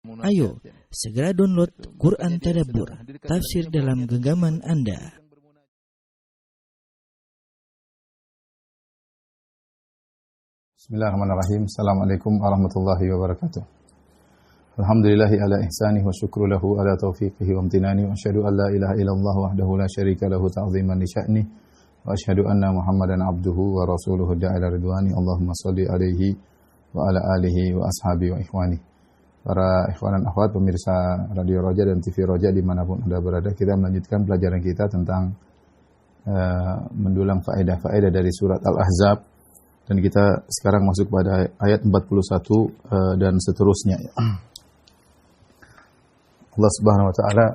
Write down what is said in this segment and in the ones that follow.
Ayo, segera download Quran Tadabbur, tafsir dalam genggaman Anda. Bismillahirrahmanirrahim. Assalamualaikum warahmatullahi wabarakatuh. Alhamdulillahi ala ihsanih wa syukru lahu ala taufiqihi wa amtinani wa asyhadu an la ilaha illallah wahdahu la syarika lahu ta'ziman li sya'ni wa asyhadu anna Muhammadan abduhu wa rasuluhu da'ila ridwani. Allahumma shalli alaihi wa ala alihi wa ashabi wa ikhwani. Para ikhwan dan akhwat pemirsa Radio Roja dan TV Roja dimanapun Anda berada, kita melanjutkan pelajaran kita tentang mendulang faedah-faedah dari surat Al-Ahzab, dan kita sekarang masuk pada ayat 41 dan seterusnya. Allah Subhanahu wa taala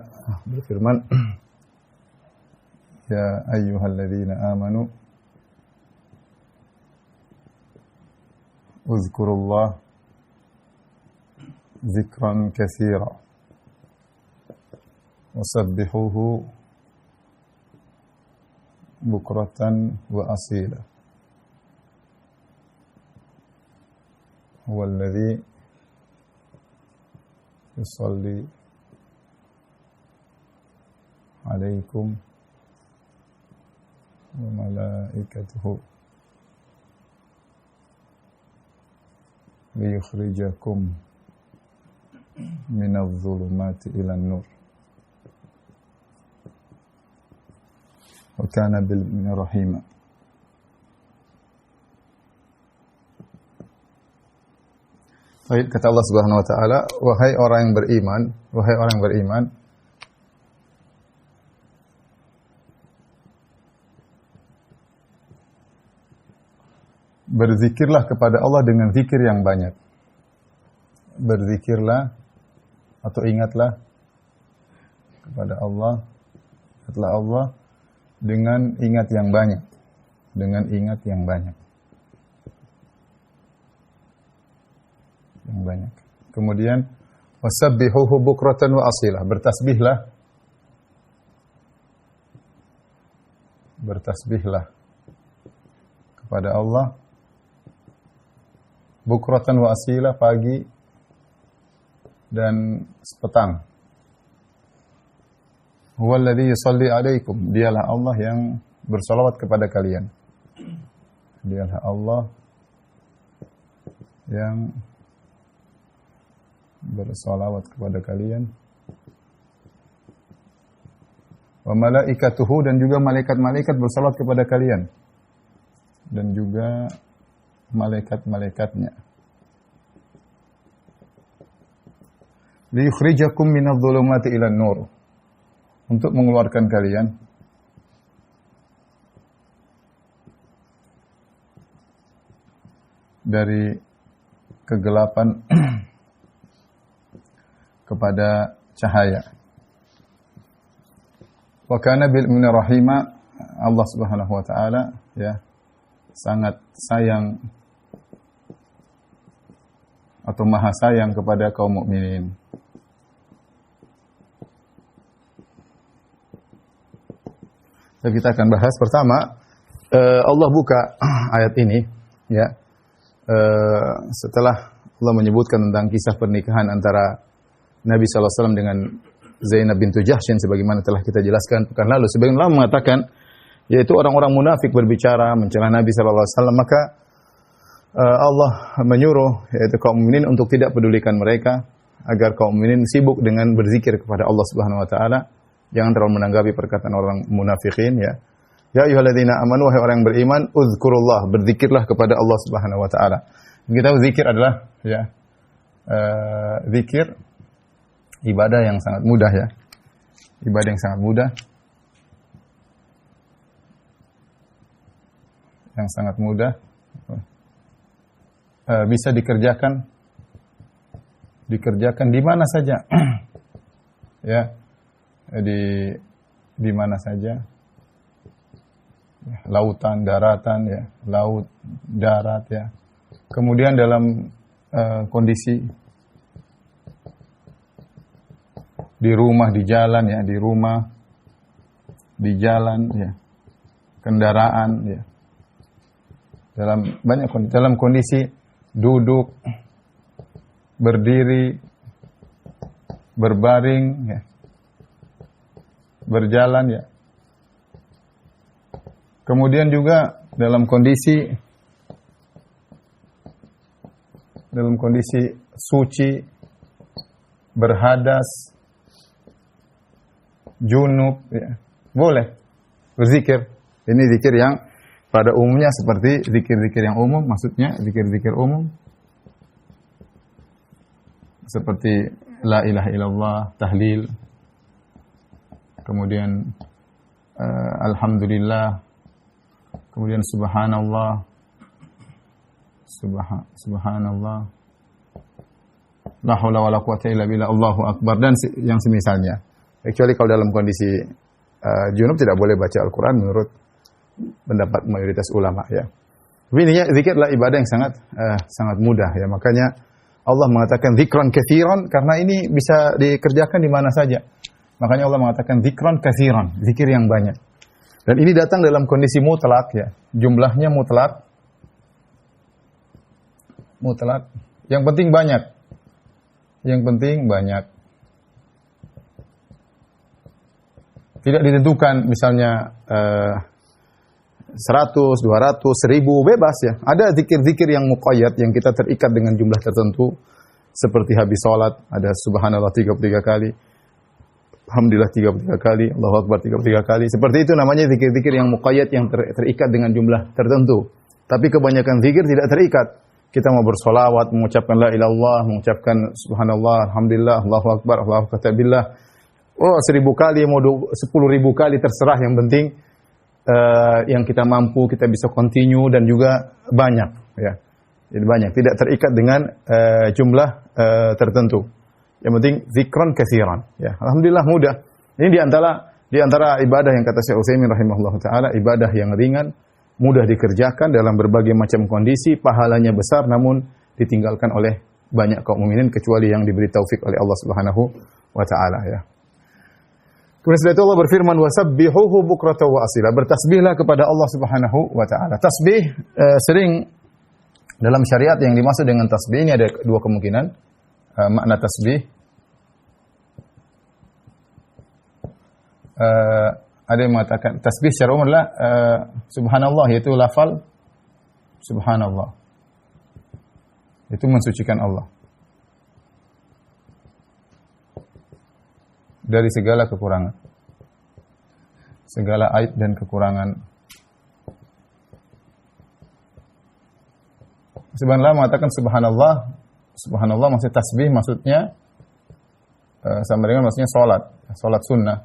berfirman, ya ayyuhalladzina amanu uzkurullah zikran katsira wasabbihuhu bukratan wa asila huwa alladhi yusalli alaikum wa malaikatuhu liyukhrijakum minadh dhulumati ilan nur wa kana bil mu'minina rahima. Baik, kata Allah Subhanahu wa taala, wahai orang yang beriman, berzikirlah kepada Allah dengan zikir yang banyak. Berzikirlah atau ingatlah kepada Allah, ingatlah Allah dengan ingat yang banyak, dengan ingat yang banyak. Yang banyak. Kemudian wasabbihuhu bukratan wa asila, bertasbihlah kepada Allah bukratan wa asila, pagi dan petang. Huwallazi yusalli alaikum, dialah Allah yang bersalawat kepada kalian. Dialah Allah yang bersalawat kepada kalian. Wa malaikatuhu, dan juga malaikat-malaikat bersalawat kepada kalian. Dan juga malaikat-malaikatnya. Liyukhrijakum minadh dhulumati ilan nur, untuk mengeluarkan kalian dari kegelapan kepada cahaya. Wa kana bil mu'minina rahima, Allah Subhanahu wa taala ya sangat sayang atau maha sayang kepada kaum mukminin. Jadi kita akan bahas pertama, Allah buka ayat ini ya setelah Allah menyebutkan tentang kisah pernikahan antara Nabi SAW dengan Zainab bintu Jahsyin, sebagaimana telah kita jelaskan pekan lalu. Sebagian ulama mengatakan yaitu orang-orang munafik berbicara mencela Nabi SAW, maka Allah menyuruh yaitu kaum mukminin untuk tidak pedulikan mereka, agar kaum mukminin sibuk dengan berzikir kepada Allah Subhanahu wa taala. Jangan terlalu menanggapi perkataan orang munafikin ya. Ya ayyuhalladzina amanu, wahai orang yang beriman, uzkurullah, berzikirlah kepada Allah Subhanahu wa taala. Kita zikir adalah ya zikir ibadah yang sangat mudah ya. Ibadah yang sangat mudah. Yang sangat mudah. Bisa dikerjakan di mana saja. Ya. Di mana saja, lautan, daratan, ya, laut, darat, ya. Kemudian dalam kondisi di rumah, di jalan, ya, di rumah, di jalan, ya, kendaraan, ya, dalam kondisi duduk, berdiri, berbaring, ya, berjalan, ya. Kemudian juga dalam kondisi suci, berhadas, junub, ya. Boleh berzikir. Ini zikir yang pada umumnya seperti zikir-zikir yang umum, maksudnya zikir-zikir umum seperti la ilaha illallah, tahlil, kemudian alhamdulillah, kemudian subhanallah, subhanallah, la haula wala quwata illa billah, Allahu akbar, dan yang semisalnya. Kecuali kalau dalam kondisi junub tidak boleh baca Al-Quran menurut pendapat mayoritas ulama, ya. Tapi intinya zikir adalah ibadah yang sangat mudah, ya. Makanya Allah mengatakan zikran katsiran karena ini bisa dikerjakan di mana saja. Makanya Allah mengatakan zikran katsiran, zikir yang banyak. Dan ini datang dalam kondisi mutlak, ya. Jumlahnya mutlak. Mutlak. Yang penting banyak. Yang penting banyak. Tidak ditentukan misalnya 100, 200, 1000, bebas, ya. Ada zikir-zikir yang muqayyad yang kita terikat dengan jumlah tertentu. Seperti habis sholat, ada subhanallah 33 kali. Alhamdulillah 33 kali, Allahu Akbar 33 kali. Seperti itu namanya zikir-zikir yang muqayyad yang terikat dengan jumlah tertentu. Tapi kebanyakan zikir tidak terikat. Kita mau bersolawat, mengucapkan la ilaha illallah, mengucapkan subhanallah, alhamdulillah, Allahu Akbar, Allahu Akbar, billah. Oh, 1000 kali, mau 10.000 kali, terserah. Yang penting yang kita mampu, kita bisa continue dan juga banyak, ya. Jadi banyak, tidak terikat dengan jumlah tertentu. Yang penting zikron katsiran, ya. Alhamdulillah mudah. Ini di antara ibadah yang kata Syekh Utsaimin rahimahullah taala, ibadah yang ringan, mudah dikerjakan dalam berbagai macam kondisi, pahalanya besar namun ditinggalkan oleh banyak kaum mukminin kecuali yang diberi taufik oleh Allah Subhanahu wa taala, ya. Kemudian setelah itu Allah berfirman, wasabbihuhu bukratan wa asila. Bertasbihlah kepada Allah Subhanahu wa taala. Tasbih sering dalam syariat yang dimaksud dengan tasbih ini ada dua kemungkinan makna tasbih. Ada yang mengatakan tasbih secara umum adalah subhanallah, yaitu lafal subhanallah. Itu mensucikan Allah dari segala kekurangan, segala aib dan kekurangan. Subhanallah mengatakan subhanallah, subhanallah maksud tasbih, maksudnya sama dengan maksudnya salat sunnah.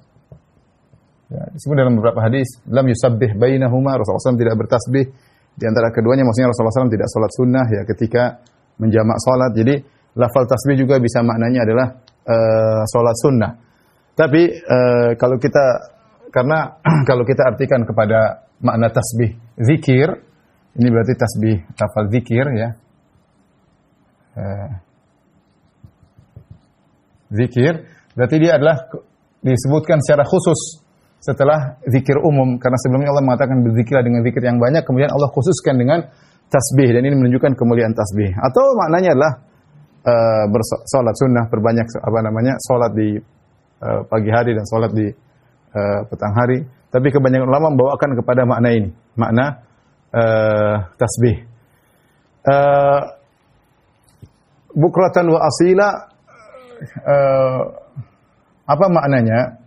Ya, disebut dalam beberapa hadis, lam yusabbih bainahuma, Rasulullah SAW tidak bertasbih di antara keduanya, maksudnya Rasulullah SAW tidak salat sunnah, ya, ketika menjamak salat. Jadi lafal tasbih juga bisa maknanya adalah salat sunnah. Tapi kalau kita artikan kepada makna tasbih zikir, ini berarti tasbih lafal zikir, ya. Zikir berarti dia adalah disebutkan secara khusus setelah zikir umum, karena sebelumnya Allah mengatakan berzikirlah dengan zikir yang banyak, kemudian Allah khususkan dengan tasbih, dan ini menunjukkan kemuliaan tasbih. Atau maknanya adalah bersolat sunnah, perbanyak solat di pagi hari dan solat di petang hari. Tapi kebanyakan ulama membawakan kepada makna ini, makna tasbih. Bukratan wa asila, apa maknanya?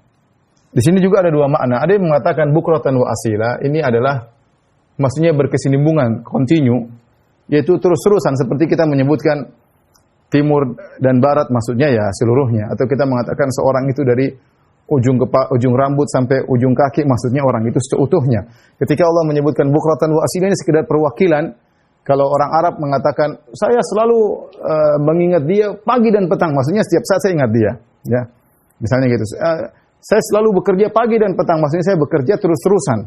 Di sini juga ada dua makna. Ada yang mengatakan bukratan wa asila ini adalah maksudnya berkesinambungan, kontinu, yaitu terus-terusan, seperti kita menyebutkan timur dan barat, maksudnya ya seluruhnya. Atau kita mengatakan seorang itu dari ujung rambut sampai ujung kaki, maksudnya orang itu seutuhnya. Ketika Allah menyebutkan bukratan wa asila ini sekedar perwakilan. Kalau orang Arab mengatakan saya selalu mengingat dia pagi dan petang, maksudnya setiap saat saya ingat dia, ya. Misalnya gitu. Saya selalu bekerja pagi dan petang, maksudnya saya bekerja terus-terusan.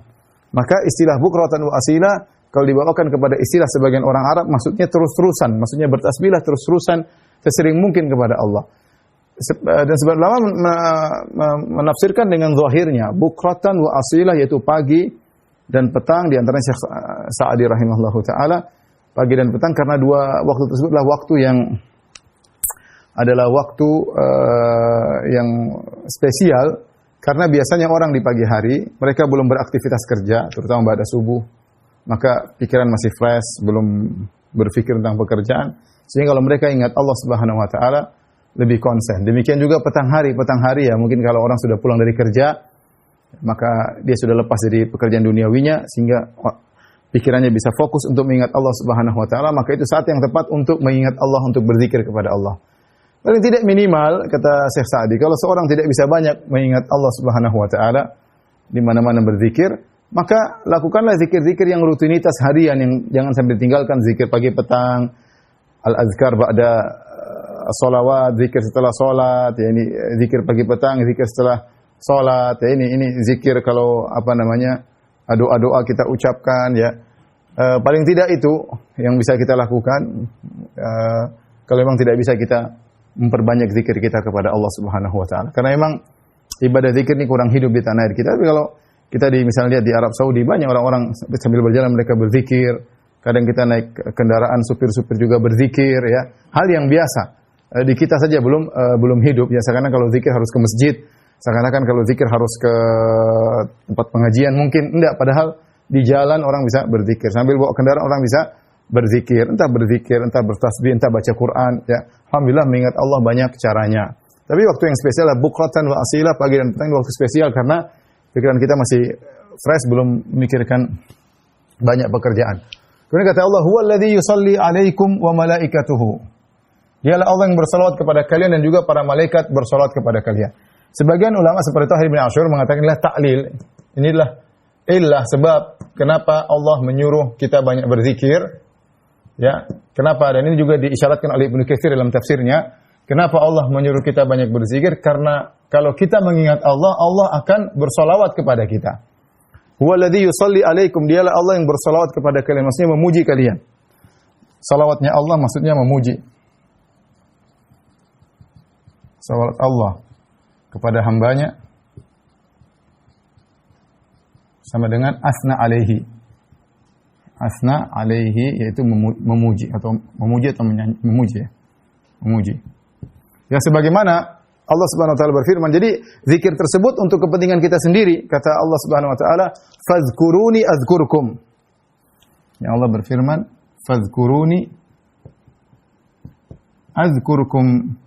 Maka istilah bukratan wa asila kalau dibawakan kepada istilah sebagian orang Arab, maksudnya terus-terusan, maksudnya bertasbihlah terus-terusan sesering mungkin kepada Allah. Dan sebagian ulama menafsirkan dengan zahirnya, bukratan wa asila, yaitu pagi dan petang, di antaranya Syekh Sa'di rahimahullahu taala, pagi dan petang, karena dua waktu tersebutlah waktu yang adalah waktu yang spesial karena biasanya orang di pagi hari mereka belum beraktivitas kerja, terutama pada subuh, maka pikiran masih fresh, belum berpikir tentang pekerjaan, sehingga kalau mereka ingat Allah Subhanahu wa taala lebih konsen. Demikian juga petang hari ya, mungkin kalau orang sudah pulang dari kerja, maka dia sudah lepas dari pekerjaan duniawinya sehingga pikirannya bisa fokus untuk mengingat Allah Subhanahu wa taala, maka itu saat yang tepat untuk mengingat Allah, untuk berzikir kepada Allah. Paling tidak minimal, kata Syekh Sa'di, kalau seorang tidak bisa banyak mengingat Allah Subhanahu wa taala di mana-mana berzikir, maka lakukanlah zikir-zikir yang rutinitas harian, yang jangan sampai tinggalkan. Zikir pagi petang, al-azkar ba'da sholawat, zikir setelah sholat, ya ini zikir pagi petang, zikir setelah sholat, ya ini zikir kalau doa-doa kita ucapkan, ya. Paling tidak itu yang bisa kita lakukan. Kalau memang tidak bisa, kita memperbanyak zikir kita kepada Allah Subhanahu wa taala. Karena memang ibadah zikir ini kurang hidup di tanah air kita. Tapi kalau kita misalnya lihat di Arab Saudi, banyak orang-orang sambil berjalan mereka berzikir. Kadang kita naik kendaraan, supir-supir juga berzikir, ya. Hal yang biasa. Di kita saja belum hidup. Ya, seakan-akan kalau zikir harus ke masjid, seakan-akan kalau zikir harus ke tempat pengajian, mungkin enggak. Padahal di jalan orang bisa berzikir. Sambil bawa kendaraan orang bisa berzikir, entah bertasbih, entah baca Quran, ya. Alhamdulillah mengingat Allah banyak caranya. Tapi waktu yang spesial adalah bukratan wa asila, pagi dan petang, waktu spesial karena pikiran kita masih fresh, belum memikirkan banyak pekerjaan. Kemudian kata Allah, huwallazi yusalli alaikum wa malaikatuhu. Dialah Allah yang bersalawat kepada kalian dan juga para malaikat bersalawat kepada kalian. Sebagian ulama seperti Tahir bin Ashur mengatakan inilah ta'lil. Inilah illah, sebab kenapa Allah menyuruh kita banyak berzikir. Ya, kenapa? Dan ini juga diisyaratkan oleh Ibnu Katsir dalam tafsirnya. Kenapa Allah menyuruh kita banyak berzikir? Karena kalau kita mengingat Allah, Allah akan bersolawat kepada kita. Huwallazi yusalli alaikum, dialah Allah yang bersolawat kepada kalian, maksudnya memuji kalian. Salawatnya Allah maksudnya memuji. Salawat Allah kepada hambanya sama dengan asna alaihi. Asna alaihi, yaitu memuji atau menyanyi, memuji. Ya, sebagaimana Allah Subhanahu wa taala berfirman, jadi zikir tersebut untuk kepentingan kita sendiri. Kata Allah Subhanahu wa taala, "Fazkuruni azkurkum." Ya, Allah berfirman, "Fazkuruni azkurkum."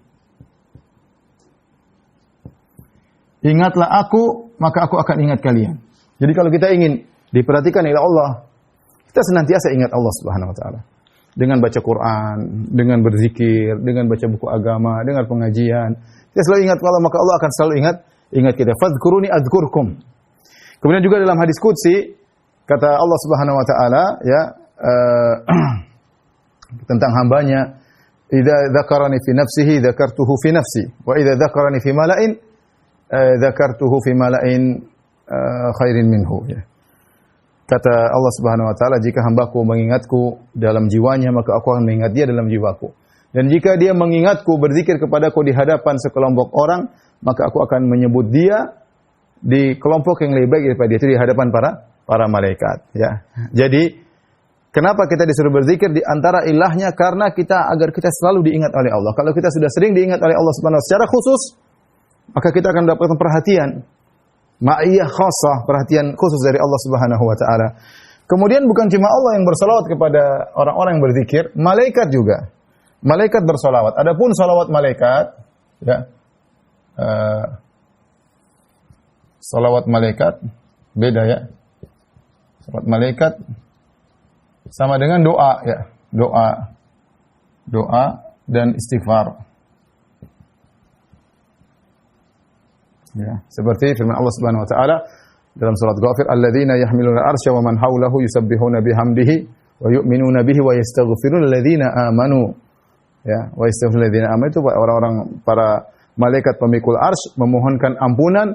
Ingatlah aku, maka aku akan ingat kalian. Jadi kalau kita ingin diperhatikan oleh Allah, kita senantiasa ingat Allah Subhanahu wa taala. Dengan baca Quran, dengan berzikir, dengan baca buku agama, dengan pengajian. Kita selalu ingat Allah, maka Allah akan selalu ingat kita. Fadhkuruni adzkurkum. Kemudian juga dalam hadis qudsi kata Allah Subhanahu wa taala, ya, tentang hambanya, "Idza dzakarani fi nafsihi dzakartuhu fi nafsi, wa idza dzakarani fi mala'in dzakartuhu fi mala'in khairin minhu." Ya. Kata Allah Subhanahu wa taala, jika hambaku mengingatku dalam jiwanya, maka aku akan mengingat dia dalam jiwaku. Dan jika dia mengingatku, berzikir kepadaku di hadapan sekelompok orang, maka aku akan menyebut dia di kelompok yang lebih baik daripada dia, itu di hadapan para malaikat, ya. Jadi kenapa kita disuruh berzikir? Di antara ilahnya karena agar kita selalu diingat oleh Allah. Kalau kita sudah sering diingat oleh Allah Subhanahu wa taala secara khusus, maka kita akan mendapatkan perhatian. Ma'iyah khasah, perhatian khusus dari Allah Subhanahu wa taala. Kemudian bukan cuma Allah yang bersalawat kepada orang-orang yang berzikir, malaikat juga. Malaikat bersalawat. Adapun salawat malaikat, ya. Salawat malaikat beda, ya. Salawat malaikat sama dengan doa, ya. Doa dan istighfar. Ya, seperti firman Allah Subhanahu wa taala dalam surat Ghafir, "Alladzina yahmiluna al-arsya wa man hawlahu yusabbihuna bihamdihi wa yu'minuna bihi wa yastaghfiruna alladzina amanu." Ya, wa yastaghfiruna alladzina amanu itu orang-orang para malaikat pemikul arsy memohonkan ampunan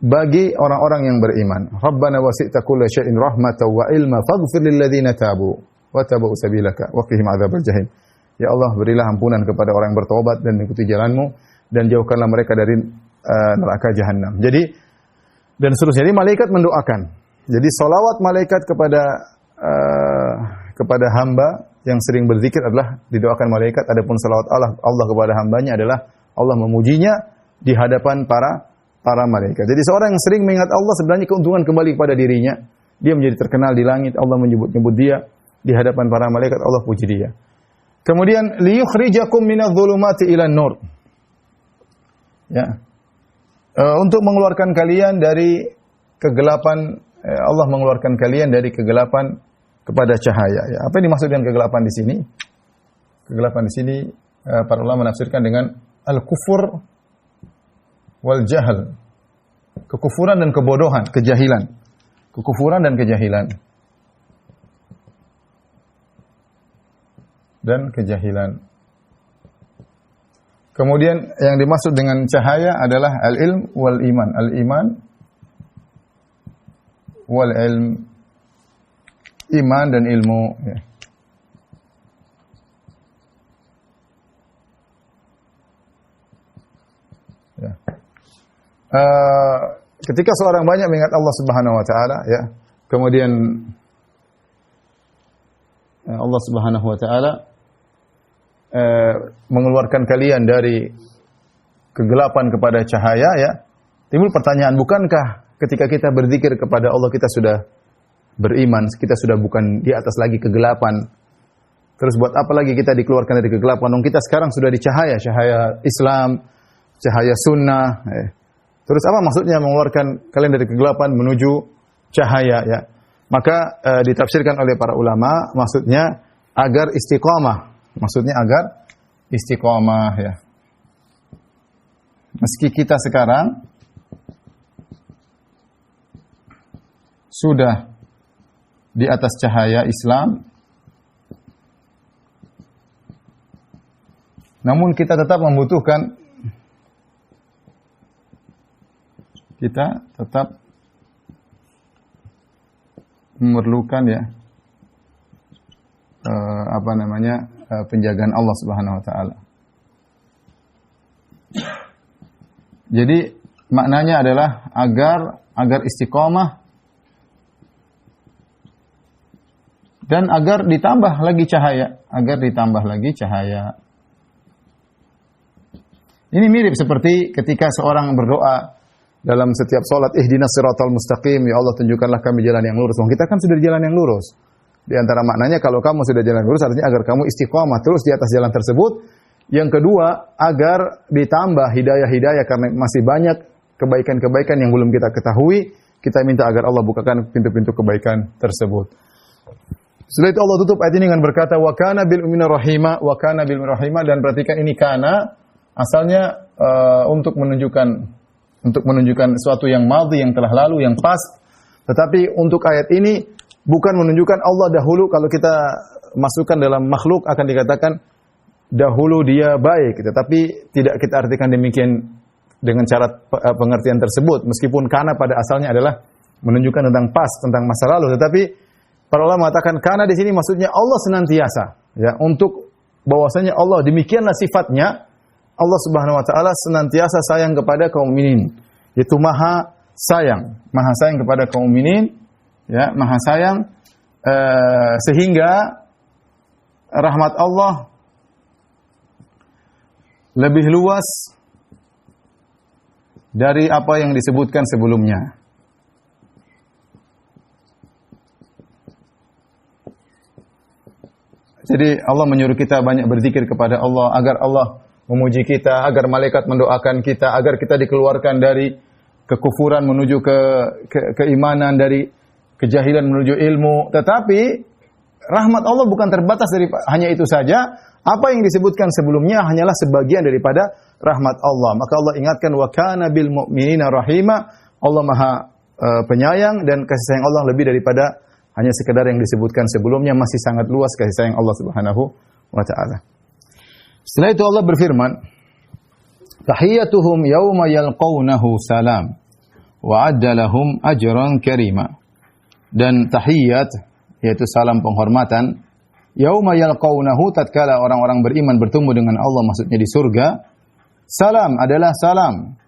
bagi orang-orang yang beriman. Rabbana wasi'ta kulla syai'in rahmatan wa ilma faghfir lil ladzina tabu wa tabu sabilaka wa qihim adzabal jahim. Ya Allah, berilah ampunan kepada orang yang bertobat dan mengikuti jalan-Mu, dan jauhkanlah mereka dari neraka jahanam. Jadi dan seterusnya. Jadi malaikat mendoakan. Jadi salawat malaikat kepada hamba yang sering berzikir adalah didoakan malaikat, adapun salawat Allah kepada hambanya adalah Allah memujinya di hadapan para malaikat. Jadi seorang yang sering mengingat Allah sebenarnya keuntungan kembali kepada dirinya. Dia menjadi terkenal di langit, Allah menyebut-nyebut dia di hadapan para malaikat, Allah puji dia. Kemudian liyukhrijakum minadh-dhulumati ilan nur. Ya. Untuk mengeluarkan kalian dari kegelapan, Allah mengeluarkan kalian dari kegelapan kepada cahaya. Ya. Apa yang dimaksud dengan kegelapan di sini? Kegelapan di sini para ulama menafsirkan dengan al-kufur wal jahl. Kekufuran dan kebodohan, kejahilan. Kekufuran dan kejahilan. Dan kejahilan. Kemudian yang dimaksud dengan cahaya adalah al-ilm wal iman. Al-iman wal ilm. Iman dan ilmu. Ya. Ya. Ketika seorang banyak mengingat Allah Subhanahu wa taala, ya. Kemudian Allah Subhanahu wa taala mengeluarkan kalian dari kegelapan kepada cahaya, ya. Timbul pertanyaan, bukankah ketika kita berzikir kepada Allah kita sudah beriman, kita sudah bukan di atas lagi kegelapan? Terus buat apa lagi kita dikeluarkan dari kegelapan? Kita sekarang sudah di cahaya, cahaya Islam, cahaya sunnah. Terus apa maksudnya mengeluarkan kalian dari kegelapan menuju cahaya, ya? Maka ditafsirkan oleh para ulama, maksudnya agar istiqamah. Maksudnya agar istiqamah, ya. Meski kita sekarang sudah di atas cahaya Islam, namun kita tetap membutuhkan, kita tetap memerlukan, ya, penjagaan Allah Subhanahu wa taala. Jadi maknanya adalah agar istiqamah dan agar ditambah lagi cahaya, Ini mirip seperti ketika seorang berdoa dalam setiap salat, ihdinas siratal mustaqim, ya Allah tunjukkanlah kami jalan yang lurus. Kita kan sudah di jalan yang lurus. Di antara maknanya kalau kamu sudah jalan lurus artinya agar kamu istiqamah terus di atas jalan tersebut. Yang kedua, agar ditambah hidayah-hidayah karena masih banyak kebaikan-kebaikan yang belum kita ketahui. Kita minta agar Allah bukakan pintu-pintu kebaikan tersebut. Setelah itu Allah tutup ayat ini dengan berkata wa kana bil mu'minina rahima, dan perhatikan ini kana asalnya untuk menunjukkan sesuatu yang madhi, yang telah lalu, yang past. Tetapi untuk ayat ini bukan menunjukkan Allah dahulu. Kalau kita masukkan dalam makhluk akan dikatakan dahulu dia baik, tetapi tidak kita artikan demikian dengan cara pengertian tersebut. Meskipun kana pada asalnya adalah menunjukkan tentang past, tentang masa lalu, tetapi para ulama mengatakan kana di sini maksudnya Allah senantiasa, ya, untuk bahwasanya Allah demikianlah sifatnya. Allah Subhanahu wa taala senantiasa sayang kepada kaum mukminin. Itu maha sayang kepada kaum mukminin, ya, maha sayang sehingga rahmat Allah lebih luas dari apa yang disebutkan sebelumnya. Jadi Allah menyuruh kita banyak berzikir kepada Allah agar Allah memuji kita, agar malaikat mendoakan kita, agar kita dikeluarkan dari kekufuran menuju keimanan, dari kejahilan menuju ilmu. Tetapi rahmat Allah bukan terbatas dari hanya itu saja. Apa yang disebutkan sebelumnya hanyalah sebagian daripada rahmat Allah. Maka Allah ingatkan wa kana bil mu'minina rahima. Allah Maha penyayang dan kasih sayang Allah lebih daripada hanya sekedar yang disebutkan sebelumnya, masih sangat luas kasih sayang Allah Subhanahu wa taala. Setelah itu Allah berfirman, tahiyyatuhum yauma yalqawnahu salam wa adda lahum ajran karima. Dan tahiyyat yaitu salam penghormatan, yauma yalqawnahu tatkala orang-orang beriman bertemu dengan Allah, maksudnya di surga. Salam adalah salam.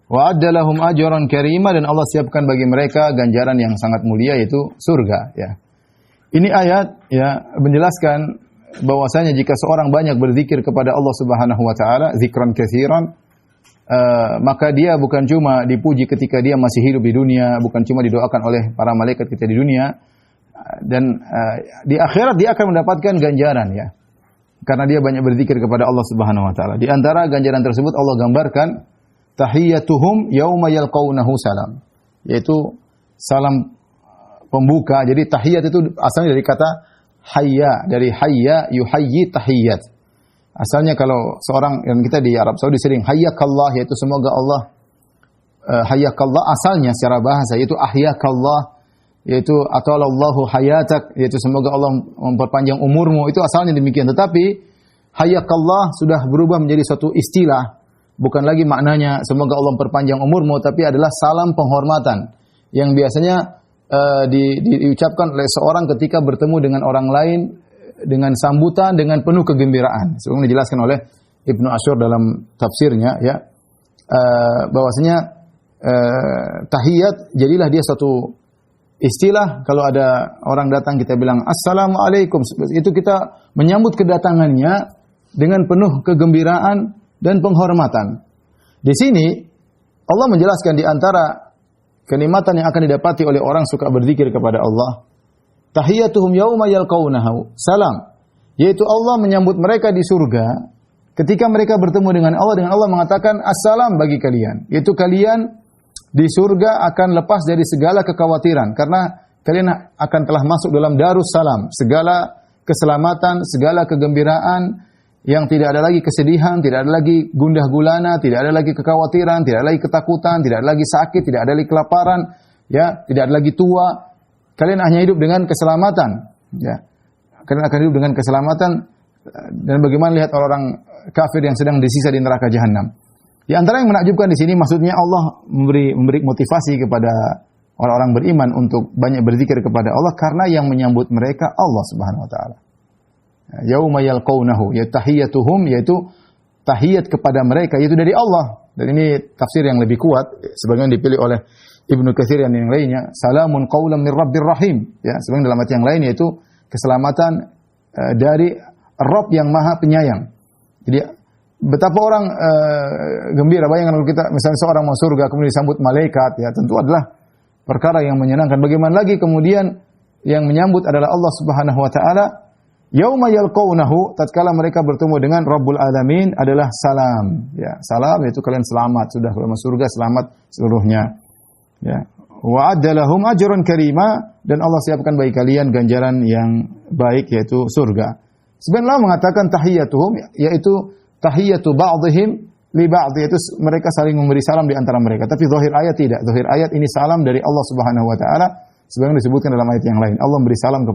Wa adda lahum ajran karima, dan Allah siapkan bagi mereka ganjaran yang sangat mulia yaitu surga, ya. Ini ayat, ya, menjelaskan bahwasanya jika seorang banyak berzikir kepada Allah Subhanahu wa taala, zikran katsiran, maka dia bukan cuma dipuji ketika dia masih hidup di dunia, bukan cuma didoakan oleh para malaikat ketika di dunia, dan di akhirat dia akan mendapatkan ganjaran ya. Karena dia banyak berzikir kepada Allah Subhanahu wa taala. Di antara ganjaran tersebut Allah gambarkan tahiyyatuhum yauma yalqaunahu salam, yaitu salam pembuka. Jadi tahiyyat itu asalnya dari kata hayya, dari hayya yuhayyi tahiyyat. Asalnya kalau seorang, yang kita di Arab Saudi sering hayyakallah, yaitu semoga Allah, hayyakallah asalnya secara bahasa yaitu ahyakallah, yaitu atalallahu hayatak, yaitu semoga Allah memperpanjang umurmu. Itu asalnya demikian. Tetapi hayyakallah sudah berubah menjadi suatu istilah. Bukan lagi maknanya semoga Allah memperpanjang umurmu, tapi adalah salam penghormatan yang biasanya diucapkan oleh seorang ketika bertemu dengan orang lain dengan sambutan dengan penuh kegembiraan. Sebagaimana dijelaskan oleh Ibnu Asyur dalam tafsirnya ya, bahwasanya tahiyat jadilah dia suatu istilah. Kalau ada orang datang kita bilang assalamualaikum, itu kita menyambut kedatangannya dengan penuh kegembiraan dan penghormatan. Di sini Allah menjelaskan di antara kenikmatan yang akan didapati oleh orang suka berzikir kepada Allah, tahiyyatuhum yauma yalqaunahu salam, yaitu Allah menyambut mereka di surga ketika mereka bertemu dengan Allah mengatakan assalam bagi kalian, yaitu kalian di surga akan lepas dari segala kekhawatiran karena kalian akan telah masuk dalam darus salam, segala keselamatan, segala kegembiraan, yang tidak ada lagi kesedihan, tidak ada lagi gundah gulana, tidak ada lagi kekhawatiran, tidak ada lagi ketakutan, tidak ada lagi sakit, tidak ada lagi kelaparan, ya, tidak ada lagi tua. Kalian hanya hidup dengan keselamatan, ya. Kalian akan hidup dengan keselamatan. Dan bagaimana lihat orang kafir yang sedang disisa di neraka jahanam. Di antara yang menakjubkan di sini, maksudnya Allah memberi motivasi kepada orang-orang beriman untuk banyak berzikir kepada Allah karena yang menyambut mereka Allah Subhanahu wa taala. Yauma yalqaunahu, ya tahiyyatuhum, yaitu tahiyat kepada mereka, yaitu dari Allah. Dan ini tafsir yang lebih kuat sebagaimana dipilih oleh Ibnu Katsir dan yang lainnya, salamun qaulan min rabbir rahim, ya, sebagaimana dalam ayat yang lain yaitu keselamatan dari Rabb yang Maha Penyayang. Jadi betapa orang gembira, bayangkan kalau kita misalnya seorang masuk surga kemudian disambut malaikat, ya tentu adalah perkara yang menyenangkan. Bagaimana lagi kemudian yang menyambut adalah Allah Subhanahu wa taala. Yauma yalqaunahu, tatkala mereka bertemu dengan Rabbul Alamin, adalah salam. Ya, salam yaitu kalian selamat, sudah masuk surga selamat seluruhnya. Ya. Wa adalahum ajran karima, dan Allah siapkan bagi kalian ganjaran yang baik yaitu surga. Sebenarnya Allah mengatakan tahiyyatuhum, yaitu tahiyyatu ba'dihim li ba'd, yaitu mereka saling memberi salam di antara mereka. Tapi zahir ayat tidak. Zahir ayat ini salam dari Allah Subhanahu wa taala sebagaimana disebutkan dalam ayat yang lain. Allah memberi salam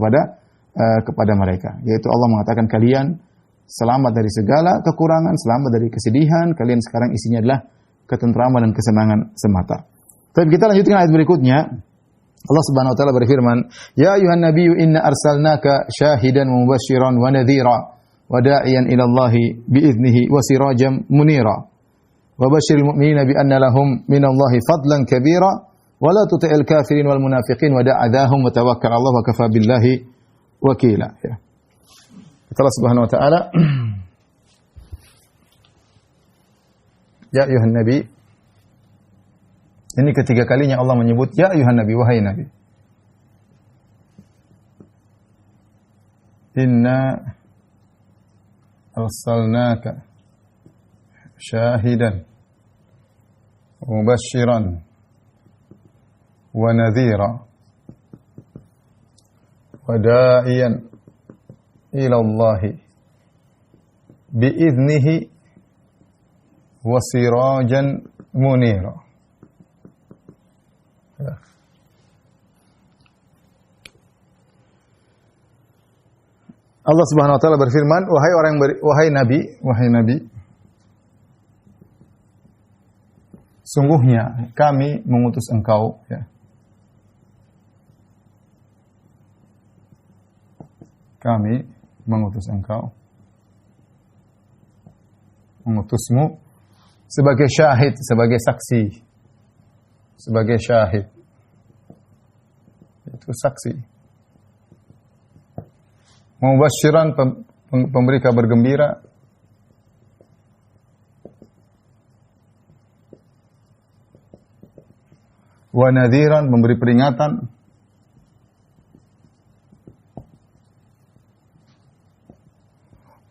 kepada mereka, yaitu Allah mengatakan kalian selamat dari segala kekurangan, selamat dari kesedihan, kalian sekarang isinya adalah ketentraman dan kesenangan semata. Tapi kita lanjutkan ayat berikutnya. Allah Subhanahu wa taala berfirman, "Ya ayuhan nabiyyu inna arsalnaka syahidan wa mubasysyiran wa nadhira wa da'iyan ila Allahi bi idnihi wa sirajan munira. Wa basyiril mu'minina bi anna lahum minallahi fadlan kabira wa la tuti'il kafirin wal munafiqin wa da'adahum wa tawakkal 'ala Allah wa kafa billahi wakila." Ya. Allah Subhanahu wa taala, ya ayuhan nabi, ini ketiga kalinya Allah menyebut ya ayuhan nabi, wahai nabi. Inna arsalnaka syahidan wa mubasysyiran wa nadhira wa da'iyan ila Allahi bi'idnihi wa sirajan munira. Allah Subhanahu wa taala berfirman, wahai nabi, sungguhnya kami mengutus engkau, ya. Kami mengutus engkau, mengutusmu sebagai syahid, sebagai saksi, sebagai syahid. Itu saksi. Mubasysyiran, pemberi kabar gembira. Wa nadhiran, memberi peringatan.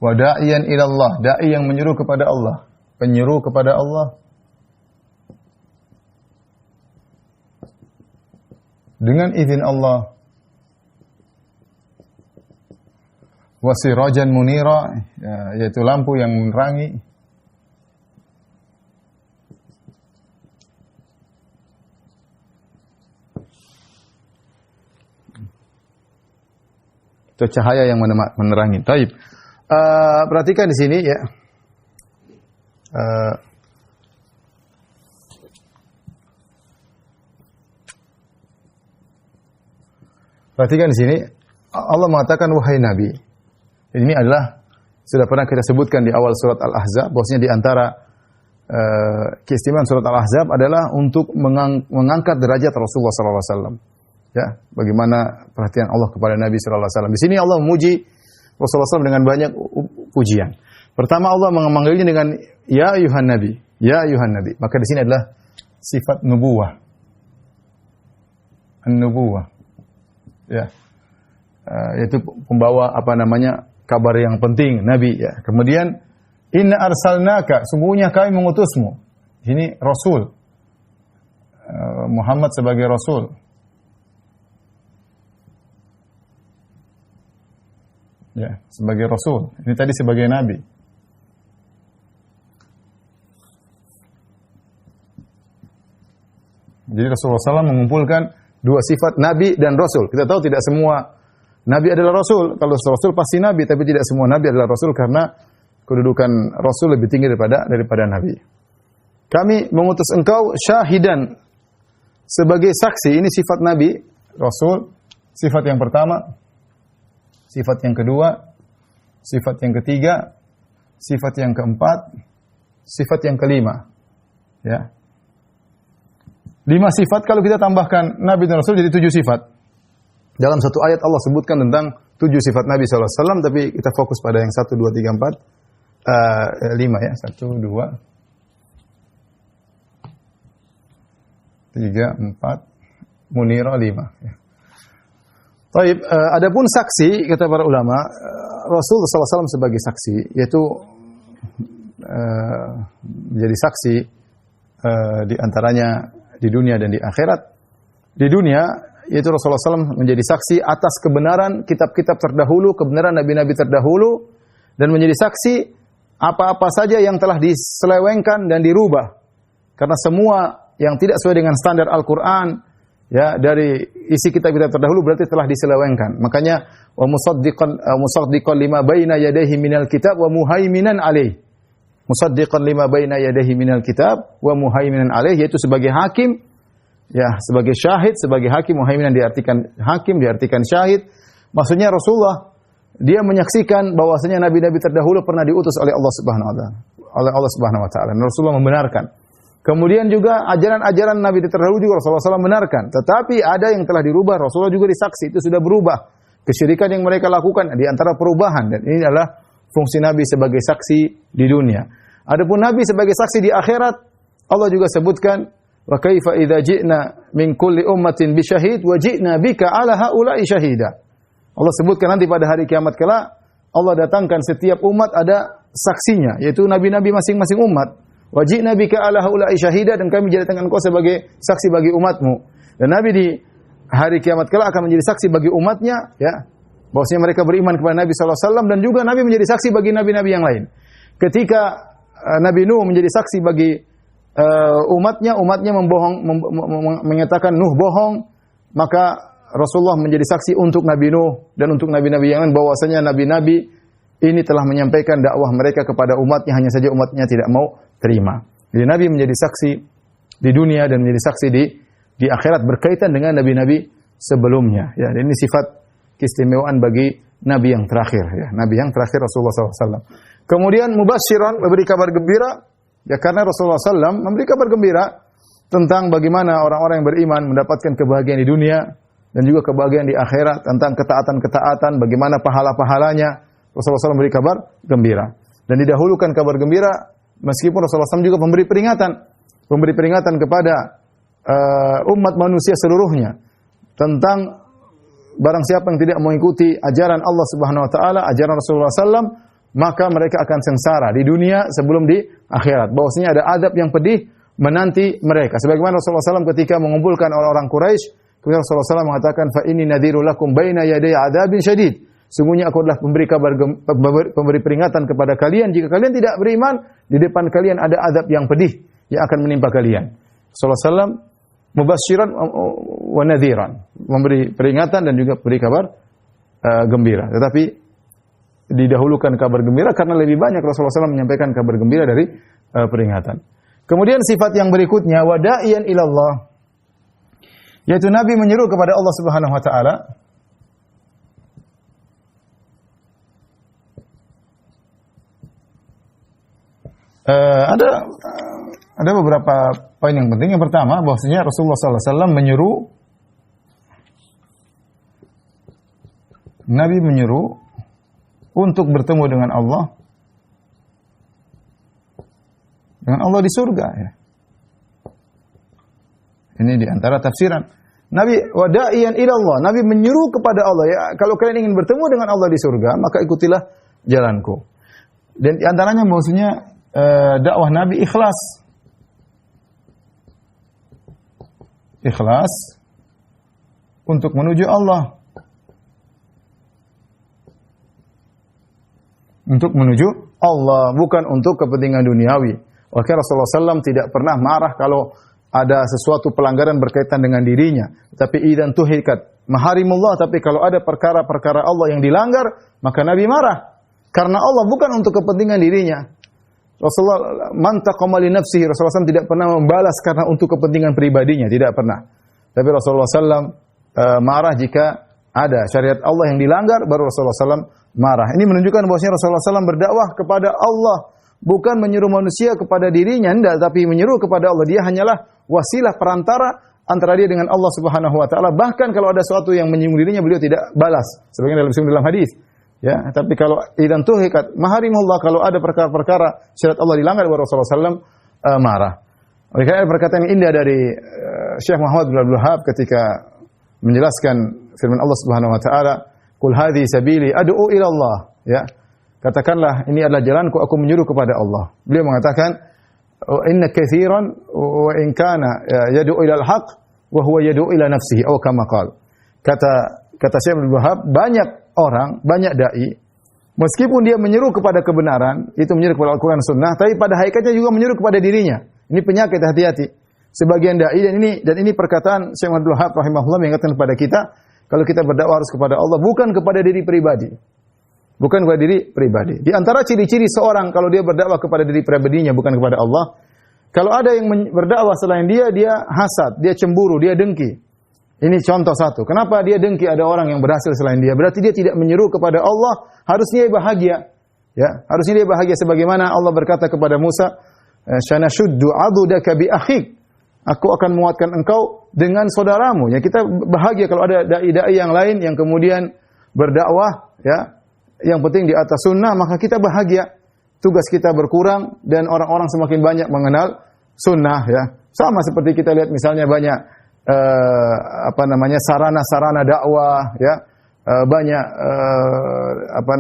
Wa da'iyan ila Allah, dai yang menyeru kepada Allah, penyeru kepada Allah. Dengan izin Allah. Wa sirajan munira, yaitu lampu yang menerangi. Itu cahaya yang menerangi. Taib. Perhatikan di sini ya. Perhatikan di sini Allah mengatakan wahai Nabi. Ini adalah sudah pernah kita sebutkan di awal surat Al-Ahzab, bahwasanya di antara keistimewaan surat Al-Ahzab adalah untuk mengangkat derajat Rasulullah sallallahu alaihi wasallam. Ya, bagaimana perhatian Allah kepada Nabi sallallahu alaihi wasallam. Di sini Allah memuji Rasulullah SAW dengan banyak pujian. Pertama Allah memanggilnya dengan ya ayuhan nabi, ya ayuhan nabi. Maka di sini adalah sifat nubuwah. An-nubuwah. Ya. Yaitu pembawa kabar yang penting, nabi ya. Kemudian inna arsalnaka, sungguhnya kami mengutusmu. Ini rasul. Muhammad sebagai rasul. Ya, sebagai rasul. Ini tadi sebagai nabi. Jadi Rasulullah SAW mengumpulkan dua sifat nabi dan rasul. Kita tahu tidak semua nabi adalah rasul. Kalau rasul pasti nabi, tapi tidak semua nabi adalah rasul karena kedudukan rasul lebih tinggi daripada nabi. Kami mengutus engkau syahidan, sebagai saksi. Ini sifat nabi, rasul. Sifat yang pertama. Sifat yang kedua, sifat yang ketiga, sifat yang keempat, sifat yang kelima. Ya. 5 sifat kalau kita tambahkan Nabi dan Rasul jadi 7 sifat. Dalam satu ayat Allah sebutkan tentang 7 sifat Nabi SAW, tapi kita fokus pada yang 1, 2, 3, 4, 5 ya. 1, 2, 3, 4, Munira 5 ya. Baik, adapun saksi kata para ulama, Rasul SAW sebagai saksi, yaitu menjadi saksi di antaranya di dunia dan di akhirat. Di dunia, yaitu Rasulullah SAW menjadi saksi atas kebenaran kitab-kitab terdahulu, kebenaran nabi-nabi terdahulu, dan menjadi saksi apa-apa saja yang telah diselewengkan dan dirubah. Karena semua yang tidak sesuai dengan standar Al-Quran, ya, dari isi kitab-kitab terdahulu berarti telah diselewengkan. Makanya wa musaddiqan lima baina yadayhi minal kitab wa muhaiminan alaih. Musaddiqan lima baina yadayhi minal kitab wa muhaiminan alaih, yaitu sebagai hakim, ya, sebagai syahid, sebagai hakim. Muhaiminan diartikan hakim, diartikan syahid. Maksudnya Rasulullah dia menyaksikan bahwasanya nabi-nabi terdahulu pernah diutus oleh Allah Subhanahu wa taala. Oleh Allah Subhanahu wa taala. Dan Rasulullah membenarkan. Kemudian juga ajaran-ajaran Nabi terdahulu juga Rasulullah SAW benarkan. Tetapi ada yang telah dirubah, Rasulullah juga disaksi, itu sudah berubah. Kesyirikan yang mereka lakukan di antara perubahan. Dan ini adalah fungsi Nabi sebagai saksi di dunia. Adapun Nabi sebagai saksi di akhirat, Allah juga sebutkan, wa kaifa idza ji'na min kulli ummatin bi syahid wa ji'na bika 'ala haula'i syahida. Allah sebutkan nanti pada hari kiamat kelak, Allah datangkan setiap umat ada saksinya, yaitu nabi-nabi masing-masing umat. Wajibna bika ala haula'i syahida, dan kami jadikan engkau sebagai saksi bagi umatmu. Dan Nabi di hari kiamat kelak akan menjadi saksi bagi umatnya, ya, bahwasanya mereka beriman kepada Nabi sallallahu alaihi wasallam, dan juga Nabi menjadi saksi bagi nabi-nabi yang lain. Ketika Nabi Nuh menjadi saksi bagi umatnya menyatakan Nuh bohong, maka Rasulullah menjadi saksi untuk Nabi Nuh dan untuk nabi-nabi yang lain bahwasanya nabi-nabi ini telah menyampaikan dakwah mereka kepada umatnya, hanya saja umatnya tidak mau terima. Jadi Nabi menjadi saksi di dunia dan menjadi saksi di akhirat berkaitan dengan nabi-nabi sebelumnya. Ya, dan ini sifat keistimewaan bagi nabi yang terakhir. Ya, nabi yang terakhir Rasulullah SAW. Kemudian mubasyiran, memberi kabar gembira. Ya, karena Rasulullah SAW memberi kabar gembira tentang bagaimana orang-orang yang beriman mendapatkan kebahagiaan di dunia dan juga kebahagiaan di akhirat, tentang ketaatan-ketaatan, bagaimana pahala-pahalanya. Rasulullah SAW memberi kabar gembira. Dan didahulukan kabar gembira meskipun Rasulullah SAW juga memberi peringatan kepada umat manusia seluruhnya tentang barang siapa yang tidak mengikuti ajaran Allah Subhanahu wa taala, ajaran Rasulullah SAW, maka mereka akan sengsara di dunia sebelum di akhirat. Bahwasanya ada adab yang pedih menanti mereka. Sebagaimana Rasulullah SAW ketika mengumpulkan orang-orang Quraisy, kemudian Rasulullah SAW mengatakan, "Fa inni nadhirul lakum baina yaday adzabin syadid." Sungguhnya aku adalah pemberi peringatan kepada kalian, jika kalian tidak beriman, di depan kalian ada azab yang pedih yang akan menimpa kalian. Rasulullah SAW mubasysyiran wa nadhiran, memberi peringatan dan juga beri kabar gembira. Tetapi didahulukan kabar gembira karena lebih banyak Rasulullah SAW menyampaikan kabar gembira dari peringatan. Kemudian sifat yang berikutnya, wada'iyan ilallah, yaitu Nabi menyeru kepada Allah Subhanahu wa taala. Ada beberapa poin yang penting. Yang pertama, bahwasanya Rasulullah SAW Nabi menyeru untuk bertemu dengan Allah di surga. Ya. Ini di antara tafsiran. Nabi wada'iyan ilallah, Nabi menyeru kepada Allah, ya, kalau kalian ingin bertemu dengan Allah di surga, maka ikutilah jalanku. Dan di antaranya bahwasanya dakwah Nabi ikhlas. Ikhlas untuk menuju Allah. Untuk menuju Allah, bukan untuk kepentingan duniawi. Maka Rasulullah SAW tidak pernah marah kalau ada sesuatu pelanggaran berkaitan dengan dirinya. Tapi idzan tuhikat maharimullah, tapi kalau ada perkara-perkara Allah yang dilanggar, maka Nabi marah. Karena Allah, bukan untuk kepentingan dirinya. Rasulullah man taqama li nafsihi, Rasulullah SAW tidak pernah membalas karena untuk kepentingan pribadinya, tidak pernah. Tapi Rasulullah SAW marah jika ada syariat Allah yang dilanggar, baru Rasulullah SAW marah. Ini menunjukkan bahwasanya Rasulullah SAW berdakwah kepada Allah, bukan menyuruh manusia kepada dirinya, tidak, tapi menyuruh kepada Allah. Dia hanyalah wasilah perantara antara dia dengan Allah Subhanahu wa taala. Bahkan kalau ada sesuatu yang menyinggung dirinya, beliau tidak balas. Sebagaimana dalam hadis. Ya, tapi kalau idzan tuhikat maharimullah, kalau ada perkara-perkara syariat Allah dilanggar, Rasulullah SAW marah. Oleh karena perkataan yang indah dari Syekh Muhammad bin Abdul Wahhab ketika menjelaskan firman Allah Subhanahu wa taala, "Qul hadhi sabili ad'u ila Allah." Ya. Katakanlah, ini adalah jalanku, aku menyuruh kepada Allah. Beliau mengatakan, "Inna katsiran wa in kana yad'u ila al-haq wa huwa yad'u ila nafsihi," atau kama qala. Kata Syekh Abdul Wahhab, banyak orang, banyak dai, meskipun dia menyeru kepada kebenaran, itu menyeru kepada Al-Quran dan Sunnah, tapi pada hakikatnya juga menyeru kepada dirinya. Ini penyakit, hati-hati. Sebagian dai, dan ini perkataan Syekh Abdul Wahhab rahimahullah mengingatkan kepada kita, kalau kita berdakwah harus kepada Allah, bukan kepada diri pribadi. Bukan kepada diri pribadi. Di antara ciri-ciri seorang kalau dia berdakwah kepada diri pribadinya, bukan kepada Allah, kalau ada yang berdakwah selain dia, dia hasad, dia cemburu, dia dengki. Ini contoh satu. Kenapa dia dengki ada orang yang berhasil selain dia? Berarti dia tidak menyeru kepada Allah. Harusnya dia bahagia. Ya, harusnya dia bahagia sebagaimana Allah berkata kepada Musa, "Syanashuddu 'adudaka bi akhik." Aku akan menguatkan engkau dengan saudaramu. Ya, kita bahagia kalau ada dai-dai yang lain yang kemudian berdakwah, ya. Yang penting di atas sunnah, maka kita bahagia. Tugas kita berkurang dan orang-orang semakin banyak mengenal sunnah, ya. Sama seperti kita lihat misalnya banyak sarana-sarana dakwah, ya, banyak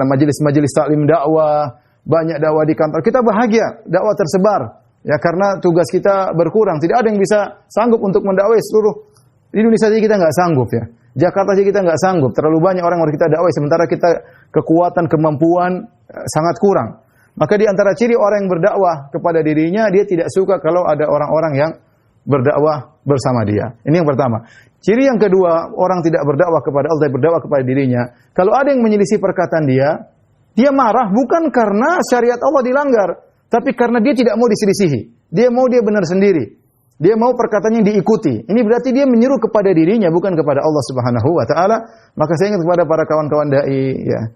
majelis-majelis taklim dakwah, banyak dakwah di kantor. Kita bahagia, dakwah tersebar, ya, karena tugas kita berkurang. Tidak ada yang bisa sanggup untuk mendakwai seluruh di Indonesia saja, kita nggak sanggup, ya. Jakarta saja kita nggak sanggup. Terlalu banyak orang yang kita dakwai, sementara kita kekuatan, kemampuan sangat kurang. Maka di antara ciri orang yang berdakwah kepada dirinya, dia tidak suka kalau ada orang-orang yang berdakwah bersama dia. Ini yang pertama. Ciri yang kedua, orang tidak berdakwah kepada Allah, berdakwah kepada dirinya. Kalau ada yang menyelisih perkataan dia, dia marah bukan karena syariat Allah dilanggar, tapi karena dia tidak mau diselisihi. Dia mau dia benar sendiri. Dia mau perkataannya diikuti. Ini berarti dia menyuruh kepada dirinya, bukan kepada Allah Subhanahu wa taala. Maka saya ingat kepada para kawan-kawan dai, ya,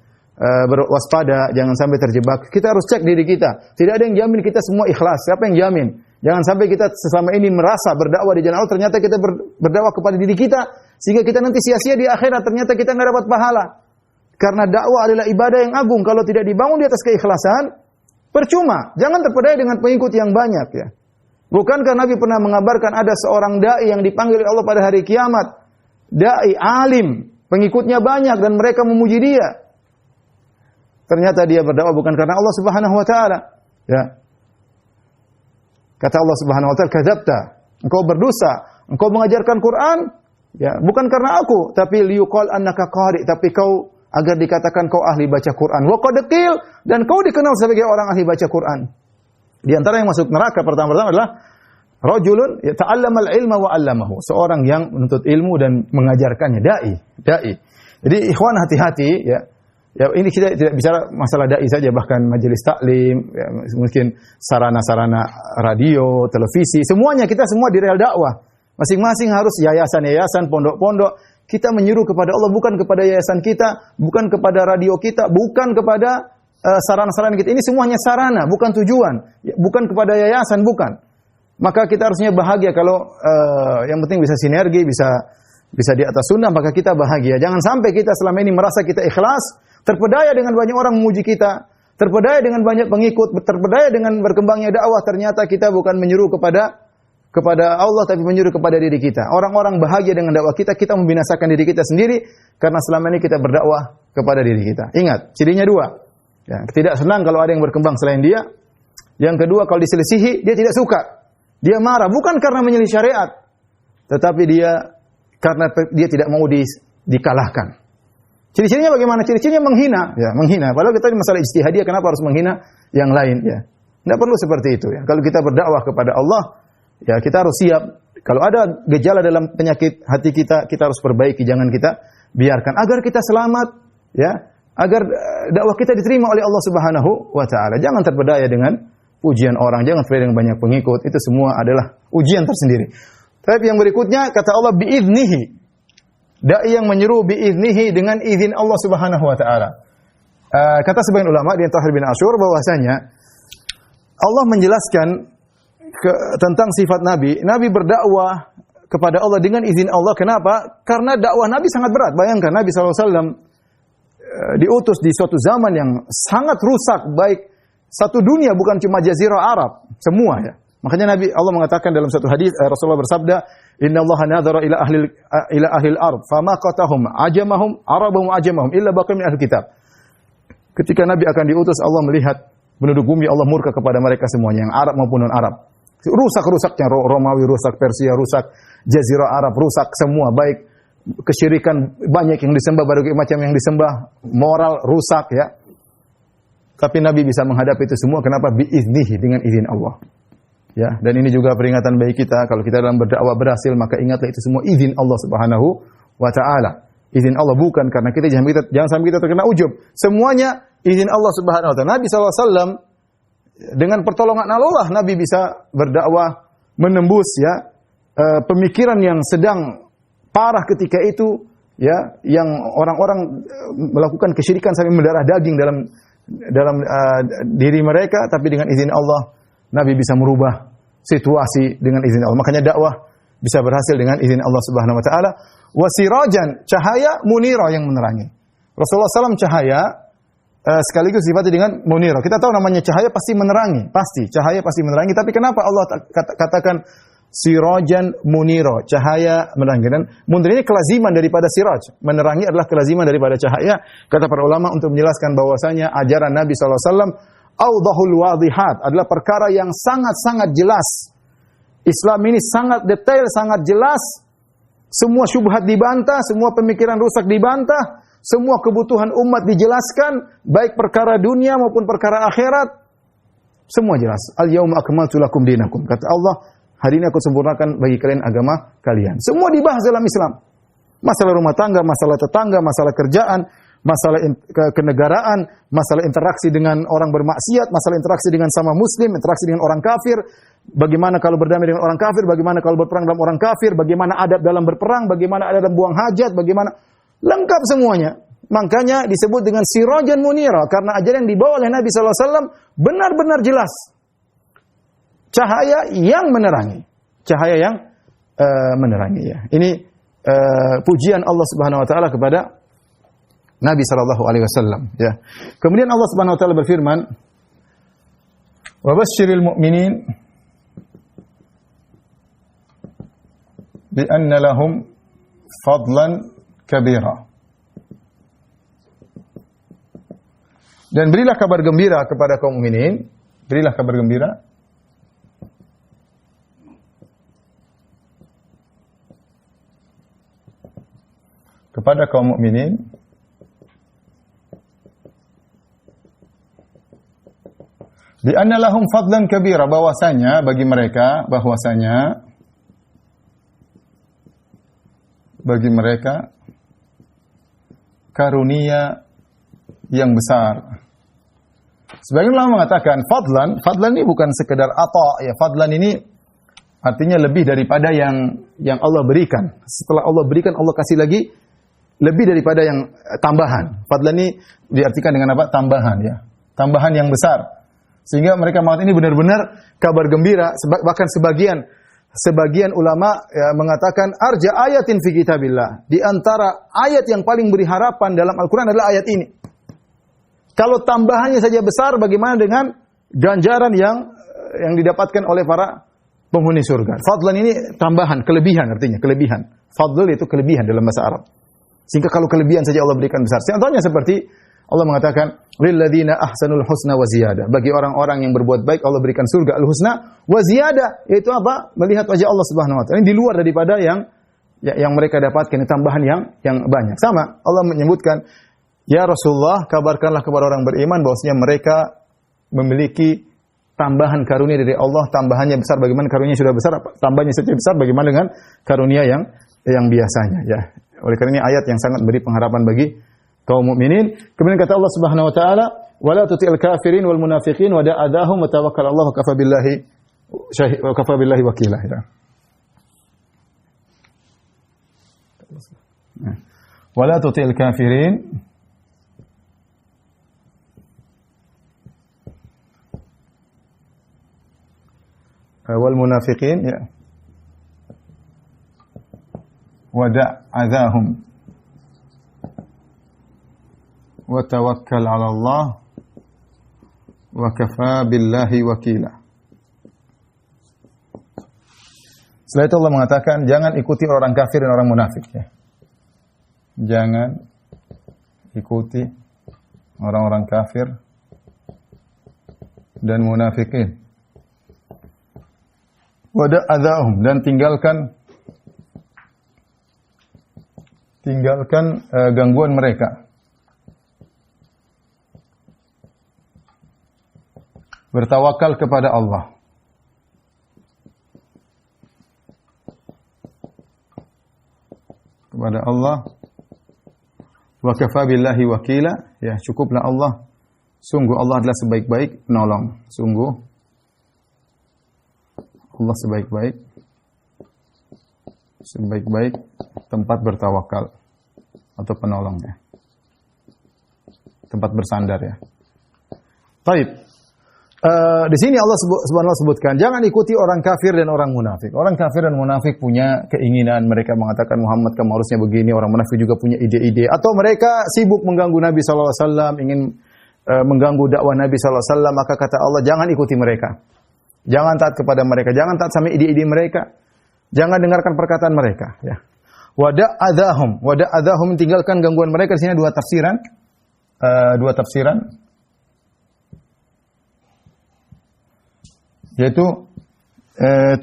berwaspada, jangan sampai terjebak. Kita harus cek diri kita. Tidak ada yang jamin kita semua ikhlas. Siapa yang jamin? Jangan sampai kita selama ini merasa berdakwah di jalan Allah, ternyata kita berdakwah kepada diri kita, sehingga kita nanti sia-sia di akhirat, ternyata kita nggak dapat pahala. Karena dakwah adalah ibadah yang agung. Kalau tidak dibangun di atas keikhlasan, percuma. Jangan terpedaya dengan pengikut yang banyak ya. Bukankah Nabi pernah mengabarkan ada seorang dai yang dipanggil oleh Allah pada hari kiamat? Dai alim, pengikutnya banyak dan mereka memuji dia. Ternyata dia berdakwah bukan karena Allah Subhanahu wa taala. Ya. Kata Allah Subhanahu wa taala, "Kadzabta." Engkau berdosa. Engkau mengajarkan Quran, ya, bukan karena aku, tapi liyuqal annaka qari, tapi kau agar dikatakan kau ahli baca Quran. Wa qad qil, dan kau dikenal sebagai orang ahli baca Quran. Di antara yang masuk neraka pertama-tama adalah rajulun yata'allama al-ilma wa 'allamahu. Seorang yang menuntut ilmu dan mengajarkannya, dai. Jadi ikhwan hati-hati ya. Ya ini kita tidak bicara masalah dai saja, bahkan majelis taklim, ya, mungkin sarana-sarana radio, televisi, semuanya kita semua di rel dakwah. Masing-masing harus yayasan-yayasan, pondok-pondok. Kita menyuruh kepada Allah, bukan kepada yayasan kita, bukan kepada radio kita, bukan kepada sarana-sarana kita. Ini semuanya sarana, bukan tujuan. Bukan kepada yayasan, bukan. Maka kita harusnya bahagia kalau yang penting bisa sinergi, bisa di atas sunnah, maka kita bahagia. Jangan sampai kita selama ini merasa kita ikhlas, terpedaya dengan banyak orang memuji kita, terpedaya dengan banyak pengikut, terpedaya dengan berkembangnya dakwah, ternyata kita bukan menyuruh kepada Allah, tapi menyuruh kepada diri kita. Orang-orang bahagia dengan dakwah kita, kita membinasakan diri kita sendiri, karena selama ini kita berdakwah kepada diri kita. Ingat, cirinya dua. Ya, tidak senang kalau ada yang berkembang selain dia. Yang kedua, kalau diselisihi, dia tidak suka. Dia marah, bukan karena menyelisih syariat, tetapi dia karena dia tidak mau dikalahkan. Ciri-cirinya bagaimana? Ciri-cirinya menghina. Ya, menghina. Padahal kita ini masalah ijtihadiyah, kenapa harus menghina yang lain? Ya, tidak perlu seperti itu. Ya. Kalau kita berdakwah kepada Allah, ya kita harus siap. Kalau ada gejala dalam penyakit hati kita, kita harus perbaiki. Jangan kita biarkan. Agar kita selamat, ya, agar dakwah kita diterima oleh Allah Subhanahu wa taala. Jangan terpedaya dengan pujian orang, jangan terpedaya dengan banyak pengikut. Itu semua adalah ujian tersendiri. Tapi yang berikutnya kata Allah biiznihi. Dai yang menyeru biiznihi, dengan izin Allah Subhanahu wa taala. Kata sebagian ulama di Tahir bin Asyur bahwasanya Allah menjelaskan tentang sifat Nabi. Nabi berdakwah kepada Allah dengan izin Allah. Kenapa? Karena dakwah Nabi sangat berat. Bayangkan Nabi SAW diutus di suatu zaman yang sangat rusak, baik satu dunia, bukan cuma jazirah Arab, semua ya. Makanya Nabi Allah mengatakan dalam satu hadis, Rasulullah bersabda, "Inna Allah nadhara ila ahli al-ard, fama qatahum ajamahum arabahum ajamahum illa baqiya min ahli kitab." Ketika Nabi akan diutus, Allah melihat penduduk bumi, Allah murka kepada mereka semuanya, yang Arab maupun non-Arab. Rusak-rusaknya, Romawi rusak, Persia rusak, jazirah Arab rusak semua, baik kesyirikan banyak yang disembah, berbagai macam yang disembah, moral rusak ya. Tapi Nabi bisa menghadapi itu semua, kenapa? Biiznihi, dengan izin Allah. Ya, dan ini juga peringatan bagi kita, kalau kita dalam berdakwah berhasil, maka ingatlah itu semua izin Allah Subhanahu wa taala. Izin Allah, bukan karena kita, jangan sampai kita terkena ujub. Semuanya izin Allah Subhanahu wa taala. Nabi SAW dengan pertolongan Allah, Nabi bisa berdakwah, menembus ya pemikiran yang sedang parah ketika itu, ya, yang orang-orang melakukan kesyirikan sampai mendarah daging dalam diri mereka, tapi dengan izin Allah Nabi bisa merubah situasi dengan izin Allah. Makanya dakwah bisa berhasil dengan izin Allah Subhanahu wa taala. Wasirajan, cahaya munira, yang menerangi. Rasulullah SAW cahaya sekaligus difatih dengan munira. Kita tahu namanya cahaya pasti menerangi, pasti cahaya pasti menerangi. Tapi kenapa Allah katakan sirajan munira, cahaya menerangi? Dan munir ini kelaziman daripada siraj. Menerangi adalah kelaziman daripada cahaya. Kata para ulama untuk menjelaskan bahwasanya ajaran Nabi SAW awdahul wadihat, adalah perkara yang sangat-sangat jelas. Islam ini sangat detail, sangat jelas. Semua syubhat dibantah, semua pemikiran rusak dibantah, semua kebutuhan umat dijelaskan, baik perkara dunia maupun perkara akhirat. Semua jelas. Al-yauma akmaltu lakum dinakum. Kata Allah, hari ini aku sempurnakan bagi kalian agama kalian. Semua dibahas dalam Islam. Masalah rumah tangga, masalah tetangga, masalah kerjaan, masalah kenegaraan, masalah interaksi dengan orang bermaksiat, masalah interaksi dengan sama muslim, interaksi dengan orang kafir, bagaimana kalau berdamai dengan orang kafir, bagaimana kalau berperang dengan orang kafir, bagaimana adab dalam berperang, bagaimana adab dalam buang hajat, bagaimana, lengkap semuanya. Makanya disebut dengan sirajan munira, karena ajaran yang dibawa oleh Nabi SAW benar-benar jelas. Cahaya yang menerangi. Cahaya yang menerangi ya. Ini pujian Allah Subhanahu wa taala kepada Nabi sallallahu alaihi wasallam, ya. Kemudian Allah Subhanahu wa taala berfirman, "Wa basyiril mu'minin bi anna lahum fadlan kabira." Dan berilah kabar gembira kepada kaum mukminin, berilah kabar gembira kepada kaum mukminin bi anna lahum fadlan kabira, bahwasanya bagi mereka karunia yang besar. Sebagian ulama mengatakan fadlan ini bukan sekedar ata, ya. Fadlan ini artinya lebih daripada yang Allah berikan. Setelah Allah berikan, Allah kasih lagi lebih daripada yang tambahan. Fadlan ini diartikan dengan apa? Tambahan, ya. Tambahan yang besar. Sehingga mereka mengatakan ini benar-benar kabar gembira. Bahkan sebagian ulama ya, mengatakan arja ayatin fi kitabillah. Di antara ayat yang paling beri harapan dalam Al-Quran adalah ayat ini. Kalau tambahannya saja besar, bagaimana dengan ganjaran yang didapatkan oleh para penghuni surga? Fadlan ini tambahan, kelebihan artinya, kelebihan. Fadl itu kelebihan dalam bahasa Arab. Sehingga kalau kelebihan saja Allah berikan besar. Contohnya seperti Allah mengatakan, lilladzina ahsanul husna wa ziyadah. Bagi orang-orang yang berbuat baik, Allah berikan surga al-husna wa ziyadah. Yaitu apa? Melihat wajah Allah Subhanahu wa taala. Ini di luar daripada yang mereka dapatkan, tambahan yang banyak. Sama, Allah menyebutkan, ya Rasulullah, kabarkanlah kepada orang beriman bahwasanya mereka memiliki tambahan karunia dari Allah, tambahannya besar. Bagaimana karunia sudah besar, tambahnya saja besar, bagaimana dengan karunia yang biasanya, ya. Oleh karena ini ayat yang sangat beri pengharapan bagi kaum mukminin. Kemudian kata Allah Subhanahu wa taala, "Wala tuti'il kafirin wal munafiqin wa da'adahum wa tawakkal 'Allah wa kafa billahi wakila." Wala tuti'il kafirin wal munafiqin, ya. Wada' adahum wa tawakkal 'ala Allah wa kafa billahi wakila. Setelah itu Allah mengatakan, jangan ikuti orang kafir dan orang munafik, ya. Jangan ikuti orang-orang kafir dan munafikin. Wada' adahum, dan tinggalkan gangguan mereka. Bertawakal kepada Allah. Kepada Allah. Wa kafa billahi wakila, ya, cukuplah Allah. Sungguh Allah adalah sebaik-baik penolong. Sungguh Allah sebaik-baik tempat bertawakal atau penolong, ya. Tempat bersandar, ya. Baik. Di sini Allah Subhanahu sebutkan, jangan ikuti orang kafir dan orang munafik. Orang kafir dan munafik punya keinginan, mereka mengatakan Muhammad kamu harusnya begini. Orang munafik juga punya ide-ide, atau mereka sibuk mengganggu Nabi sallallahu alaihi wasallam, ingin mengganggu dakwah Nabi sallallahu alaihi wasallam. Maka kata Allah, jangan ikuti mereka. Jangan taat kepada mereka, jangan taat sama ide-ide mereka. Jangan dengarkan perkataan mereka, ya. Wada' adahum, tinggalkan gangguan mereka. Di sini dua tafsiran. Yaitu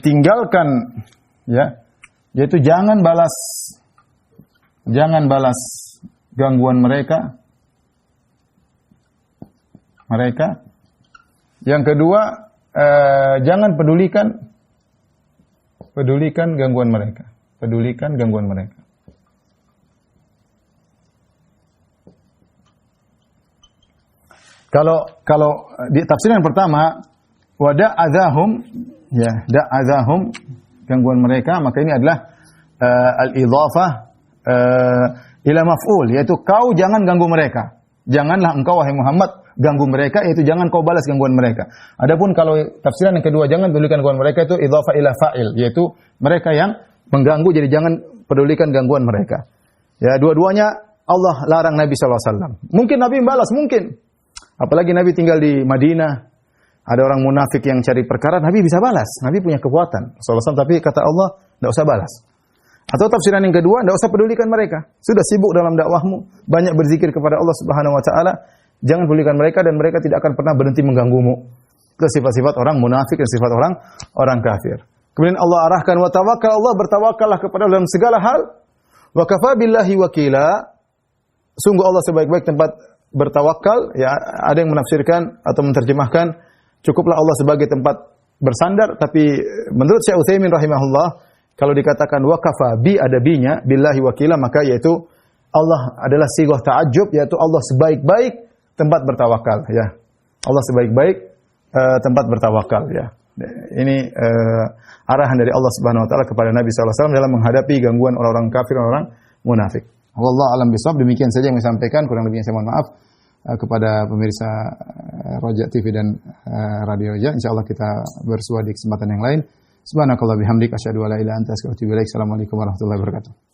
tinggalkan, ya. Yaitu jangan balas gangguan mereka. Yang kedua, jangan pedulikan gangguan mereka. Kalau di tafsiran pertama, wada' adahum, ya, da'adahum, gangguan mereka, maka ini adalah al-idhafah ila maf'ul, yaitu kau jangan ganggu mereka. Janganlah engkau wahai Muhammad ganggu mereka, yaitu jangan kau balas gangguan mereka. Adapun kalau tafsiran yang kedua, jangan pedulikan gangguan mereka, itu idhafah ila fa'il, yaitu mereka yang mengganggu, jadi jangan pedulikan gangguan mereka. Ya, dua-duanya Allah larang Nabi SAW. Mungkin Nabi membalas, mungkin. Apalagi Nabi tinggal di Madinah. Ada orang munafik yang cari perkara, Nabi bisa balas. Nabi punya kekuatan. SAW, tapi kata Allah, tidak usah balas. Atau tafsiran yang kedua, tidak usah pedulikan mereka. Sudah sibuk dalam dakwahmu, banyak berzikir kepada Allah Subhanahu Wa Taala. Jangan pedulikan mereka dan mereka tidak akan pernah berhenti mengganggumu. Itu sifat-sifat orang munafik dan sifat orang kafir. Kemudian Allah arahkan wa tawakkal, Allah bertawakallah kepada Allah dalam segala hal. Wa kafa billahi wakila. Sungguh Allah sebaik-baik tempat bertawakal. Ya, ada yang menafsirkan atau menerjemahkan cukuplah Allah sebagai tempat bersandar, tapi menurut Syekh Utsaimin rahimahullah, kalau dikatakan wa kafa bi ada binya billahi wakila, maka yaitu Allah adalah sighah ta'ajjub, yaitu Allah sebaik-baik tempat bertawakal, ya. Allah sebaik-baik tempat bertawakal, ya. Ini arahan dari Allah Subhanahu wa taala kepada Nabi sallallahu alaihi wasallam dalam menghadapi gangguan orang-orang kafir, orang munafik. Wallahu a'lam bishawab. Demikian saja yang saya sampaikan, kurang lebihnya saya mohon maaf kepada pemirsa Roja TV dan Radio Roja. Insyaallah kita bersua di kesempatan yang lain. Subhanakallah bihamdik asyhadu an la ilaha illa anta astaghfiruka wa atubu ilaik. Assalamualaikum warahmatullahi wabarakatuh.